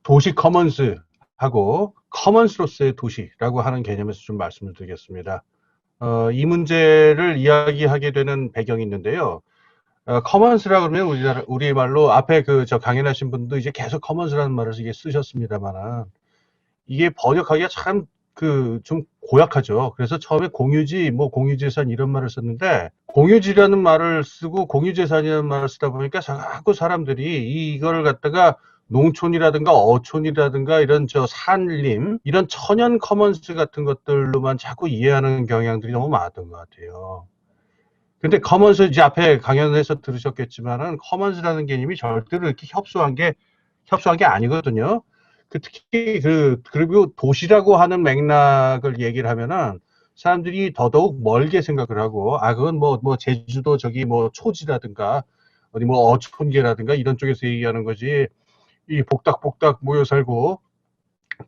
도시 커먼스하고 커먼스로서의 도시라고 하는 개념에서 좀 말씀을 드리겠습니다. 이 문제를 이야기하게 되는 배경이 있는데요. 커먼스라 그러면 우리말로 앞에 강연하신 분도 이제 계속 커먼스라는 말을 이게 쓰셨습니다만은 이게 번역하기가 참 좀 고약하죠. 그래서 처음에 공유지, 뭐 공유재산 이런 말을 썼는데 공유지라는 말을 쓰고 공유재산이라는 말을 쓰다 보니까 자꾸 사람들이 이거를 갖다가 농촌이라든가 어촌이라든가 이런 산림, 이런 천연 커먼스 같은 것들로만 자꾸 이해하는 경향들이 너무 많았던 것 같아요. 근데 커먼스 이제 앞에 강연에서 들으셨겠지만은 커먼스라는 개념이 절대로 이렇게 협소한 게 아니거든요. 특히 그리고 도시라고 하는 맥락을 얘기를 하면은 사람들이 더더욱 멀게 생각을 하고, 그건 뭐 제주도 뭐 초지라든가 어디 뭐 어촌계라든가 이런 쪽에서 얘기하는 거지. 이 복닥복닥 모여 살고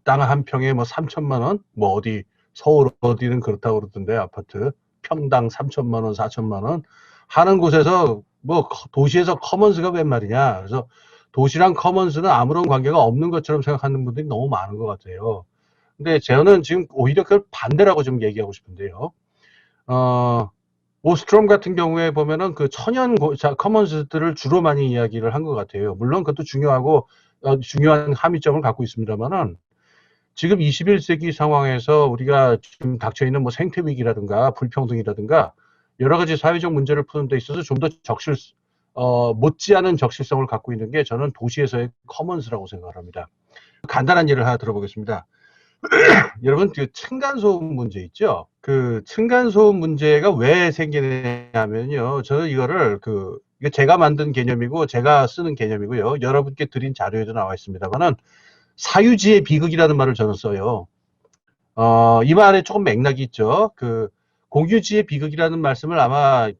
땅 한 평에 뭐 3천만 원, 뭐 어디 서울 어디는 그렇다고 그러던데 아파트 평당 3천만 원, 4천만 원 하는 곳에서 뭐 도시에서 커먼스가 웬 말이냐. 그래서 도시랑 커먼스는 아무런 관계가 없는 것처럼 생각하는 분들이 너무 많은 것 같아요. 근데 저는 지금 오히려 그걸 반대라고 좀 얘기하고 싶은데요. 오스트롬 같은 경우에 보면은 그 천연 커먼스들을 주로 많이 이야기를 한 것 같아요. 물론 그것도 중요하고 중요한 함의점을 갖고 있습니다만은 지금 21세기 상황에서 우리가 지금 닥쳐있는 뭐 생태위기라든가 불평등이라든가 여러 가지 사회적 문제를 푸는 데 있어서 좀 더 못지않은 적실성을 갖고 있는 게 저는 도시에서의 커먼스라고 생각을 합니다. 간단한 예를 하나 들어보겠습니다. 여러분, 층간소음 문제 있죠? 그 층간소음 문제가 왜 생기냐면요. 저는 이거를 이게 제가 만든 개념이고 제가 쓰는 개념이고요. 여러분께 드린 자료에도 나와 있습니다만은 사유지의 비극이라는 말을 저는 써요. 이 말에 조금 맥락이 있죠. 공유지의 비극이라는 말씀을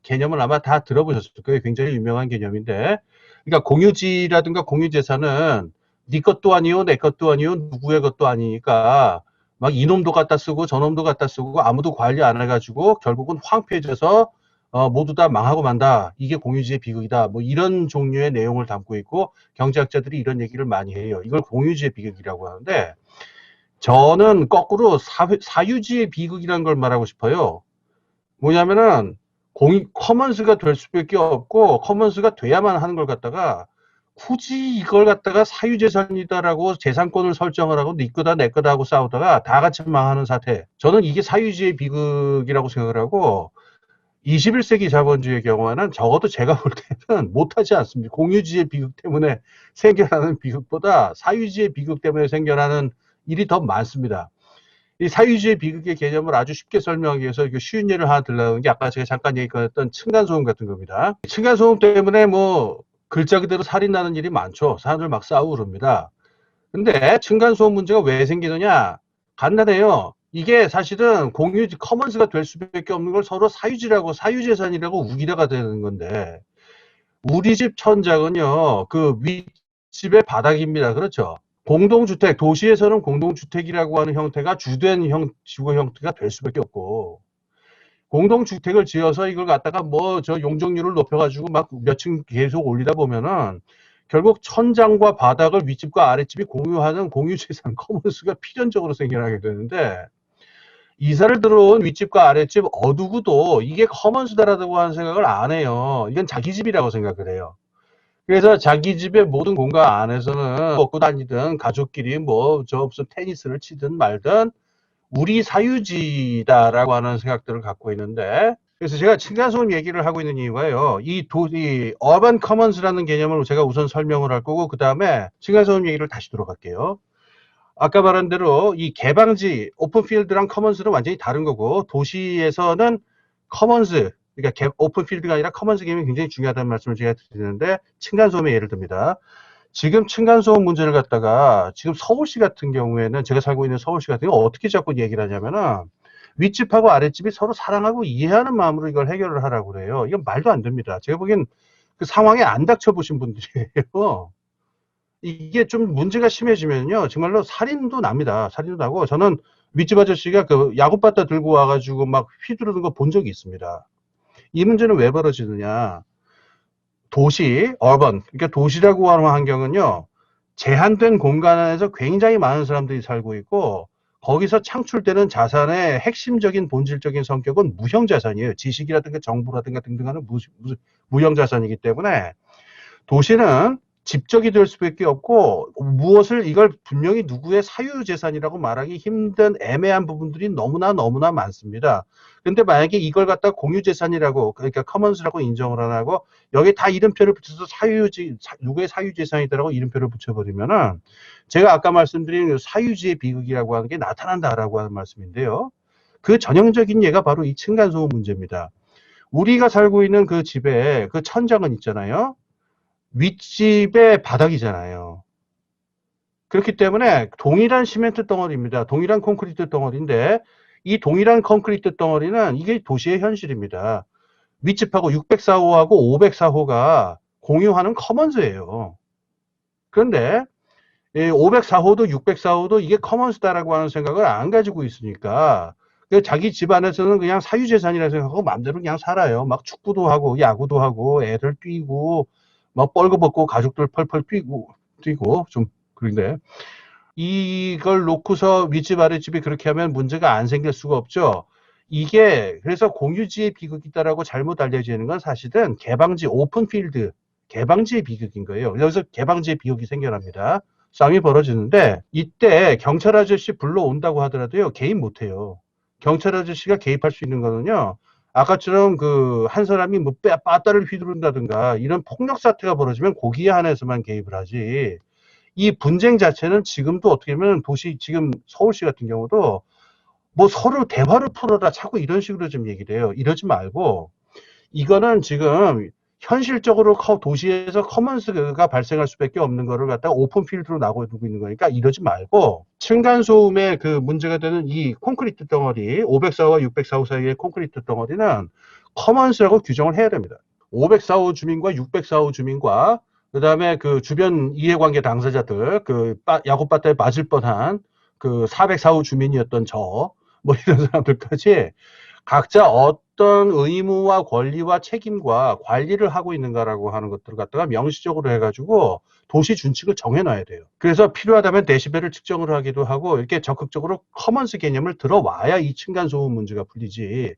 개념을 아마 다 들어보셨을 거예요. 굉장히 유명한 개념인데, 그러니까 공유지라든가 공유재산은 네 것도 아니요, 내 것도 아니요, 누구의 것도 아니니까 막 이놈도 갖다 쓰고 저놈도 갖다 쓰고 아무도 관리 안 해가지고 결국은 황폐해져서 모두 다 망하고 만다. 이게 공유지의 비극이다. 뭐 이런 종류의 내용을 담고 있고 경제학자들이 이런 얘기를 많이 해요. 이걸 공유지의 비극이라고 하는데 저는 거꾸로 사유지의 비극이라는 걸 말하고 싶어요. 뭐냐면은 커먼스가 될 수밖에 없고 커먼스가 돼야만 하는 걸 갖다가 굳이 이걸 갖다가 사유재산이다라고 재산권을 설정을 하고 네 거다 내 거다 하고 싸우다가 다 같이 망하는 사태. 저는 이게 사유지의 비극이라고 생각을 하고 21세기 자본주의의 경우에는 적어도 제가 볼 때는 못하지 않습니다. 공유지의 비극 때문에 생겨나는 비극보다 사유지의 비극 때문에 생겨나는 일이 더 많습니다. 이 사유지의 비극의 개념을 아주 쉽게 설명하기 위해서 쉬운 예를 하나 들려는 게 아까 제가 잠깐 얘기했던 층간소음 같은 겁니다. 층간소음 때문에 뭐 글자 그대로 살이 나는 일이 많죠. 사람들 막 싸우고 그럽니다. 근데 층간소음 문제가 왜 생기느냐? 간단해요. 이게 사실은 공유지 커먼스가 될 수밖에 없는 걸 서로 사유재산이라고 우기다가 되는 건데 우리 집 천장은요 그 윗집의 바닥입니다. 그렇죠? 공동주택, 도시에서는 공동주택이라고 하는 형태가 주된 지구 형태가 될 수밖에 없고 공동주택을 지어서 이걸 갖다가 뭐 용적률을 높여가지고 막 몇 층 계속 올리다 보면은 결국 천장과 바닥을 윗집과 아랫집이 공유하는 공유재산 커먼스가 필연적으로 생겨나게 되는데 이사를 들어온 윗집과 아랫집 어두구도 이게 커먼스다라고 하는 생각을 안 해요. 이건 자기 집이라고 생각을 해요. 그래서 자기 집의 모든 공간 안에서는 먹고 다니든 가족끼리 무슨 테니스를 치든 말든 우리 사유지다라고 하는 생각들을 갖고 있는데 그래서 제가 층간소음 얘기를 하고 있는 이유가요. 이 어반 커먼스라는 개념을 제가 우선 설명을 할 거고 그 다음에 층간소음 얘기를 다시 들어갈게요. 아까 말한 대로 이 개방지, 오픈필드랑 커먼스는 완전히 다른 거고 도시에서는 커먼스, 그러니까 오픈필드가 아니라 커먼스 개념이 굉장히 중요하다는 말씀을 제가 드리는데 층간소음의 예를 듭니다. 지금 층간소음 문제를 갖다가 지금 서울시 같은 경우에는 제가 살고 있는 서울시 같은 경우 어떻게 자꾸 얘기를 하냐면은 윗집하고 아랫집이 서로 사랑하고 이해하는 마음으로 이걸 해결을 하라고 그래요. 이건 말도 안 됩니다. 제가 보기엔 그 상황에 안 닥쳐보신 분들이에요. 이게 좀 문제가 심해지면요 정말로 살인도 납니다. 살인도 나고 저는 윗집 아저씨가 그 야구바타 들고 와가지고 막 휘두르는 거 본 적이 있습니다. 이 문제는 왜 벌어지느냐 어번 그러니까 도시라고 하는 환경은요 제한된 공간 안에서 굉장히 많은 사람들이 살고 있고 거기서 창출되는 자산의 핵심적인 본질적인 성격은 무형자산이에요. 지식이라든가 정보라든가 등등 하는 무형자산이기 때문에 도시는 집적이 될 수밖에 없고 무엇을 이걸 분명히 누구의 사유재산이라고 말하기 힘든 애매한 부분들이 너무나 많습니다. 근데 만약에 이걸 갖다 공유재산이라고 그러니까 커먼스라고 인정을 안 하고 여기 다 이름표를 붙여서 누구의 사유재산이다라고 이름표를 붙여버리면은 제가 아까 말씀드린 사유지의 비극이라고 하는 게 나타난다라고 하는 말씀인데요. 그 전형적인 예가 바로 이 층간소음 문제입니다. 우리가 살고 있는 그 집에 그 천장은 있잖아요. 윗집의 바닥이잖아요. 그렇기 때문에 동일한 시멘트 덩어리입니다. 동일한 콘크리트 덩어리인데 이 동일한 콘크리트 덩어리는 이게 도시의 현실입니다. 윗집하고 604호하고 504호가 공유하는 커먼스예요. 그런데 504호도 604호도 이게 커먼스다라고 하는 생각을 안 가지고 있으니까 자기 집안에서는 그냥 사유재산이라 생각하고 마음대로 그냥 살아요. 막 축구도 하고 야구도 하고 애들 뛰고 막 뻘거벗고 가족들 펄펄 뛰고 좀 그런데 이걸 놓고서 윗집 아랫집이 그렇게 하면 문제가 안 생길 수가 없죠. 이게 그래서 공유지의 비극이다라고 잘못 알려지는 건 사실은 개방지 오픈필드 개방지의 비극인 거예요. 여기서 개방지의 비극이 생겨납니다. 싸움이 벌어지는데 이때 경찰 아저씨 불러온다고 하더라도요 개입 못해요. 경찰 아저씨가 개입할 수 있는 거는요. 아까처럼 그 한 사람이 뭐 빠따를 휘두른다든가 이런 폭력 사태가 벌어지면 거기에 한해서만 개입을 하지. 이 분쟁 자체는 지금도 어떻게 보면 도시 지금 서울시 같은 경우도 뭐 서로 대화를 풀어라 자꾸 이런 식으로 좀 얘기를 해요. 이러지 말고 이거는 지금 현실적으로 도시에서 커먼스가 발생할 수밖에 없는 거를 갖다가 오픈 필드로 놔두고 있는 거니까 이러지 말고 층간소음의 그 문제가 되는 이 콘크리트 덩어리 504호와 604호 사이의 콘크리트 덩어리는 커먼스라고 규정을 해야 됩니다. 504호 주민과 604호 주민과 그다음에 그 주변 이해관계 당사자들 그 야구바타에 맞을 뻔한 그 404호 주민이었던 뭐 이런 사람들까지 각자 어떤 의무와 권리와 책임과 관리를 하고 있는가라고 하는 것들을 갖다가 명시적으로 해가지고 도시 준칙을 정해놔야 돼요. 그래서 필요하다면 데시벨을 측정을 하기도 하고 이렇게 적극적으로 커먼스 개념을 들어와야 이 층간소음 문제가 풀리지.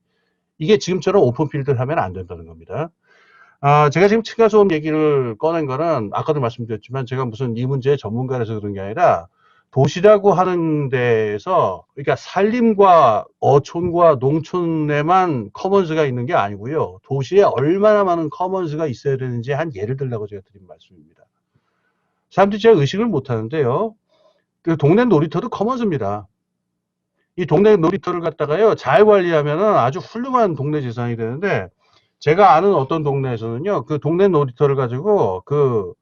이게 지금처럼 오픈필드를 하면 안 된다는 겁니다. 제가 지금 층간소음 얘기를 꺼낸 거는 아까도 말씀드렸지만 제가 무슨 이 문제의 전문가라서 그런 게 아니라 도시라고 하는 데에서 그러니까 산림과 어촌과 농촌에만 커먼스가 있는 게 아니고요. 도시에 얼마나 많은 커먼스가 있어야 되는지 한 예를 들라고 제가 드린 말씀입니다. 사람들이 제가 의식을 못 하는데요. 그 동네 놀이터도 커먼스입니다. 이 동네 놀이터를 갖다가요. 잘 관리하면은 아주 훌륭한 동네 재산이 되는데 제가 아는 어떤 동네에서는요. 그 동네 놀이터를 가지고 그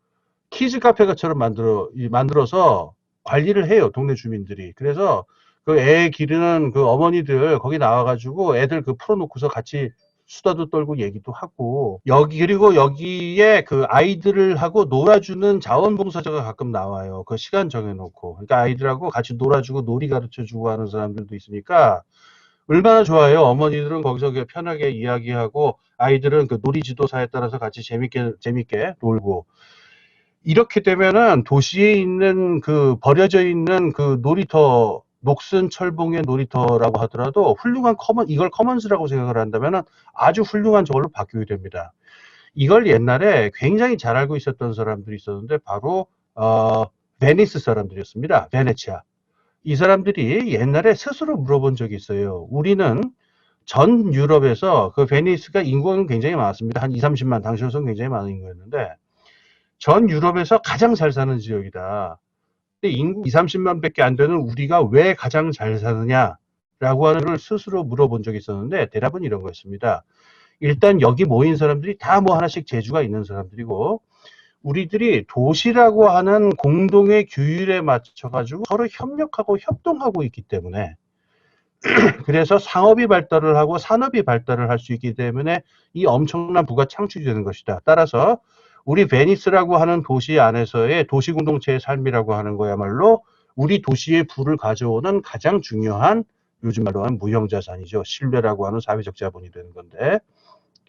키즈 카페처럼 만들어서 관리를 해요. 동네 주민들이. 그래서 그 애 기르는 그 어머니들 거기 나와가지고 애들 그 풀어놓고서 같이 수다도 떨고 얘기도 하고 그리고 여기에 그 아이들을 하고 놀아주는 자원봉사자가 가끔 나와요. 그 시간 정해놓고. 그러니까 아이들하고 같이 놀아주고 놀이 가르쳐주고 하는 사람들도 있으니까 얼마나 좋아요. 어머니들은 거기서 편하게 이야기하고 아이들은 그 놀이 지도사에 따라서 같이 재밌게 놀고. 이렇게 되면은 도시에 있는 그 버려져 있는 그 놀이터, 녹슨 철봉의 놀이터라고 하더라도 훌륭한 이걸 커먼스라고 생각을 한다면은 아주 훌륭한 저걸로 바뀌게 됩니다. 이걸 옛날에 굉장히 잘 알고 있었던 사람들이 있었는데 바로 베니스 사람들이었습니다. 베네치아. 이 사람들이 옛날에 스스로 물어본 적이 있어요. 우리는 전 유럽에서 그 베니스가 인구는 굉장히 많았습니다. 한 2, 30만 당시로서는 굉장히 많은 인구였는데 전 유럽에서 가장 잘 사는 지역이다. 근데 인구 2, 30만 밖에 안 되는 우리가 왜 가장 잘 사느냐라고 하는 걸 스스로 물어본 적이 있었는데 대답은 이런 거였습니다. 일단 여기 모인 사람들이 다 뭐 하나씩 재주가 있는 사람들이고 우리들이 도시라고 하는 공동의 규율에 맞춰가지고 서로 협력하고 협동하고 있기 때문에 그래서 상업이 발달을 하고 산업이 발달을 할 수 있기 때문에 이 엄청난 부가 창출이 되는 것이다. 따라서 우리 베니스라고 하는 도시 안에서의 도시 공동체의 삶이라고 하는 거야말로 우리 도시의 부를 가져오는 가장 중요한 요즘 말로 하는 무형자산이죠. 신뢰라고 하는 사회적 자본이 되는 건데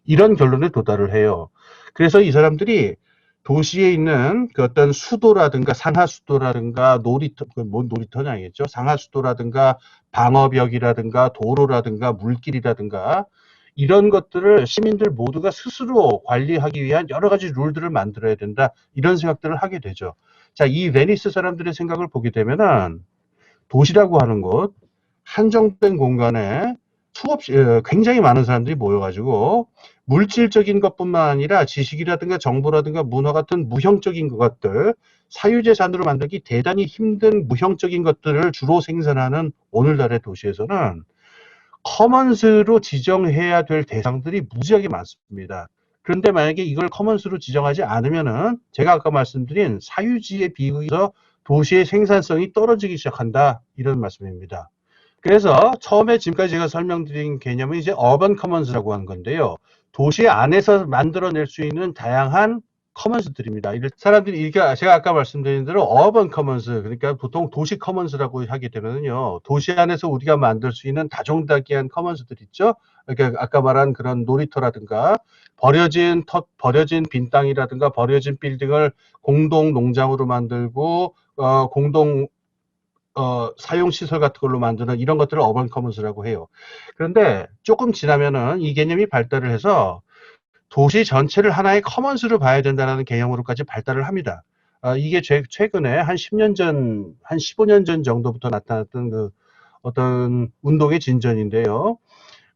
이런 결론에 도달을 해요. 그래서 이 사람들이 도시에 있는 그 어떤 수도라든가 상하수도라든가 놀이터, 뭔 놀이터는 아니겠죠. 상하수도라든가 방어벽이라든가 도로라든가 물길이라든가 이런 것들을 시민들 모두가 스스로 관리하기 위한 여러 가지 룰들을 만들어야 된다. 이런 생각들을 하게 되죠. 자, 이 베니스 사람들의 생각을 보게 되면은 도시라고 하는 곳, 한정된 공간에 수없이 굉장히 많은 사람들이 모여가지고 물질적인 것뿐만 아니라 지식이라든가 정보라든가 문화 같은 무형적인 것들, 사유재산으로 만들기 대단히 힘든 무형적인 것들을 주로 생산하는 오늘날의 도시에서는 커먼스로 지정해야 될 대상들이 무지하게 많습니다. 그런데 만약에 이걸 커먼스로 지정하지 않으면은 제가 아까 말씀드린 사유지에 비해서 도시의 생산성이 떨어지기 시작한다. 이런 말씀입니다. 그래서 처음에 지금까지 제가 설명드린 개념은 이제 어반 커먼스라고 하는 건데요. 도시 안에서 만들어낼 수 있는 다양한 커먼스들입니다. 사람들이 제가 아까 말씀드린 대로 어반 커먼스, 그러니까 보통 도시 커먼스라고 하게 되면요, 도시 안에서 우리가 만들 수 있는 다종다기한 커먼스들 있죠. 그러니까 아까 말한 그런 놀이터라든가 버려진 빈 땅이라든가 버려진 빌딩을 공동 농장으로 만들고 공동 사용시설 같은 걸로 만드는 이런 것들을 어반 커먼스라고 해요. 그런데 조금 지나면은 이 개념이 발달을 해서 도시 전체를 하나의 커먼스로 봐야 된다는 개념으로까지 발달을 합니다. 이게 최근에 한 10년 전, 한 15년 전 정도부터 나타났던 그 어떤 운동의 진전인데요.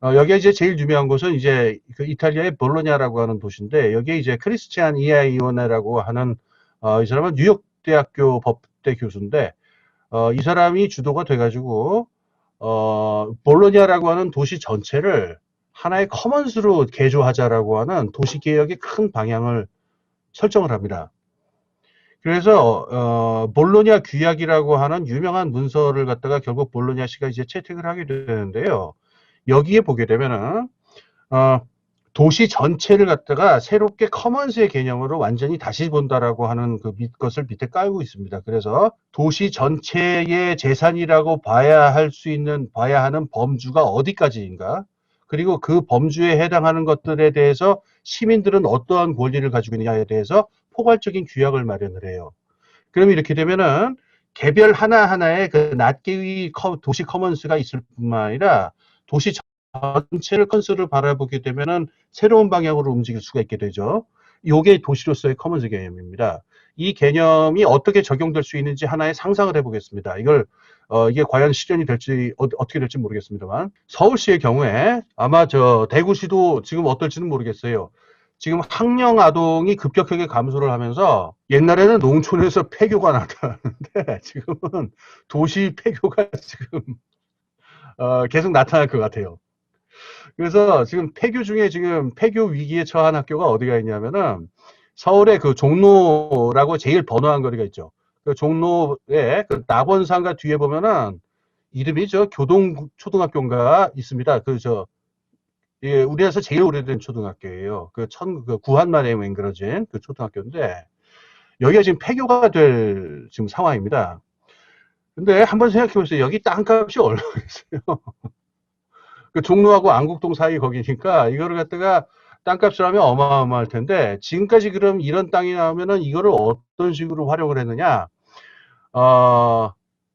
여기에 이제 제일 유명한 곳은 이제 그 이탈리아의 볼로냐라고 하는 도시인데, 여기에 이제 크리스티안 이아이오네라고 하는, 이 사람은 뉴욕 대학교 법대 교수인데, 이 사람이 주도가 돼가지고, 볼로냐라고 하는 도시 전체를 하나의 커먼스로 개조하자라고 하는 도시개혁의 큰 방향을 설정을 합니다. 그래서 볼로냐 규약이라고 하는 유명한 문서를 갖다가 결국 볼로냐시가 이제 채택을 하게 되는데요. 여기에 보게 되면은 도시 전체를 갖다가 새롭게 커먼스의 개념으로 완전히 다시 본다라고 하는 것을 밑에 깔고 있습니다. 그래서 도시 전체의 재산이라고 봐야 하는 범주가 어디까지인가? 그리고 그 범주에 해당하는 것들에 대해서 시민들은 어떠한 권리를 가지고 있느냐에 대해서 포괄적인 규약을 마련을 해요. 그럼 이렇게 되면은 개별 하나하나의 그 낱개의 도시 커먼스가 있을 뿐만 아니라 도시 전체를 컨스를 바라보게 되면은 새로운 방향으로 움직일 수가 있게 되죠. 이게 도시로서의 커먼스 개념입니다. 이 개념이 어떻게 적용될 수 있는지 하나의 상상을 해보겠습니다. 이게 과연 실현이 될지 어떻게 될지 모르겠습니다만, 서울시의 경우에 아마 대구시도 지금 어떨지는 모르겠어요. 지금 학령 아동이 급격하게 감소를 하면서 옛날에는 농촌에서 폐교가 나타났는데 지금은 도시 폐교가 지금 계속 나타날 것 같아요. 그래서 지금 지금 폐교 위기에 처한 학교가 어디가 있냐면은 서울의 그 종로라고 제일 번화한 거리가 있죠. 그 종로에 그 낙원상가 뒤에 보면은 이름이 교동초등학교인가 있습니다. 예, 우리나라에서 제일 오래된 초등학교예요. 구한말에 맹그러진 그 초등학교인데 여기가 지금 폐교가 될 지금 상황입니다. 근데 한번 생각해 보세요. 여기 땅값이 얼마겠어요? 그 종로하고 안국동 사이 거기니까 이거를 갖다가 땅값을 하면 어마어마할 텐데 지금까지 그럼 이런 땅이 나오면은 이거를 어떤 식으로 활용을 했느냐?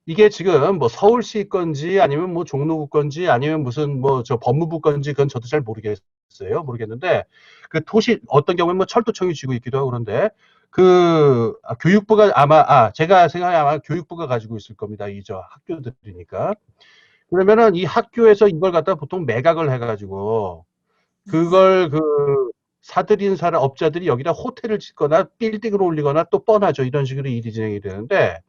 이게 지금 뭐 서울시 건지 아니면 뭐 종로구 건지 아니면 무슨 뭐 법무부 건지 그건 저도 잘 모르겠는데 그 어떤 경우는 뭐 철도청이 쥐고 있기도 하고 그런데 교육부가 제가 생각에 아마 교육부가 가지고 있을 겁니다. 학교들이니까. 그러면은 이 학교에서 이걸 갖다 보통 매각을 해가지고 그걸 사들인 업자들이 여기다 호텔을 짓거나 빌딩을 올리거나 또 뻔하죠. 이런 식으로 일이 진행이 되는데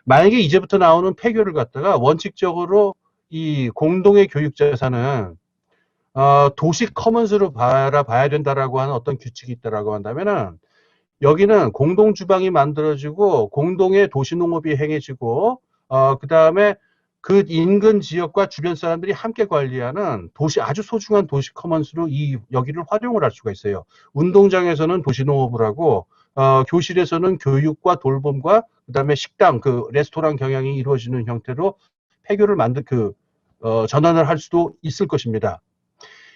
만약에 이제부터 나오는 폐교를 갖다가 원칙적으로 이 공동의 교육 자산은 도시 커먼스로 바라봐야 된다라고 하는 어떤 규칙이 있다라고 한다면은 여기는 공동 주방이 만들어지고 공동의 도시 농업이 행해지고 그 다음에 그 인근 지역과 주변 사람들이 함께 관리하는 아주 소중한 도시 커먼스로 여기를 활용을 할 수가 있어요. 운동장에서는 도시 농업을 하고 교실에서는 교육과 돌봄과 그다음에 식당, 레스토랑 경영이 이루어지는 형태로 폐교를 전환을 할 수도 있을 것입니다.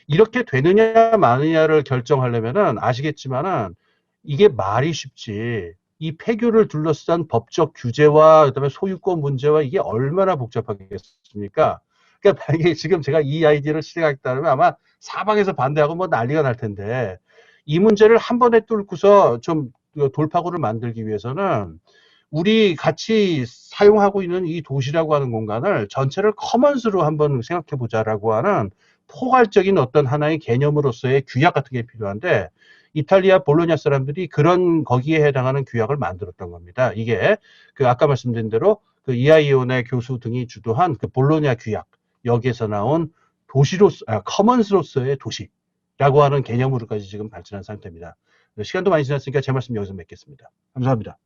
이렇게 되느냐 마느냐를 결정하려면은 아시겠지만은 이게 말이 쉽지. 이 폐교를 둘러싼 법적 규제와 그다음에 소유권 문제와 이게 얼마나 복잡하겠습니까? 그러니까 만약에 지금 제가 이 아이디어를 실행하겠다면 아마 사방에서 반대하고 뭐 난리가 날 텐데 이 문제를 한 번에 뚫고서 좀 돌파구를 만들기 위해서는 우리 같이 사용하고 있는 이 도시라고 하는 공간을 전체를 커먼스로 한번 생각해 보자라고 하는 포괄적인 어떤 하나의 개념으로서의 규약 같은 게 필요한데 이탈리아 볼로냐 사람들이 그런 거기에 해당하는 규약을 만들었던 겁니다. 이게 그 아까 말씀드린 대로 그 이아이온의 교수 등이 주도한 그 볼로냐 규약 여기에서 나온 도시로서 커먼스로서의 도시라고 하는 개념으로까지 지금 발전한 상태입니다. 시간도 많이 지났으니까 제 말씀 여기서 맺겠습니다. 감사합니다.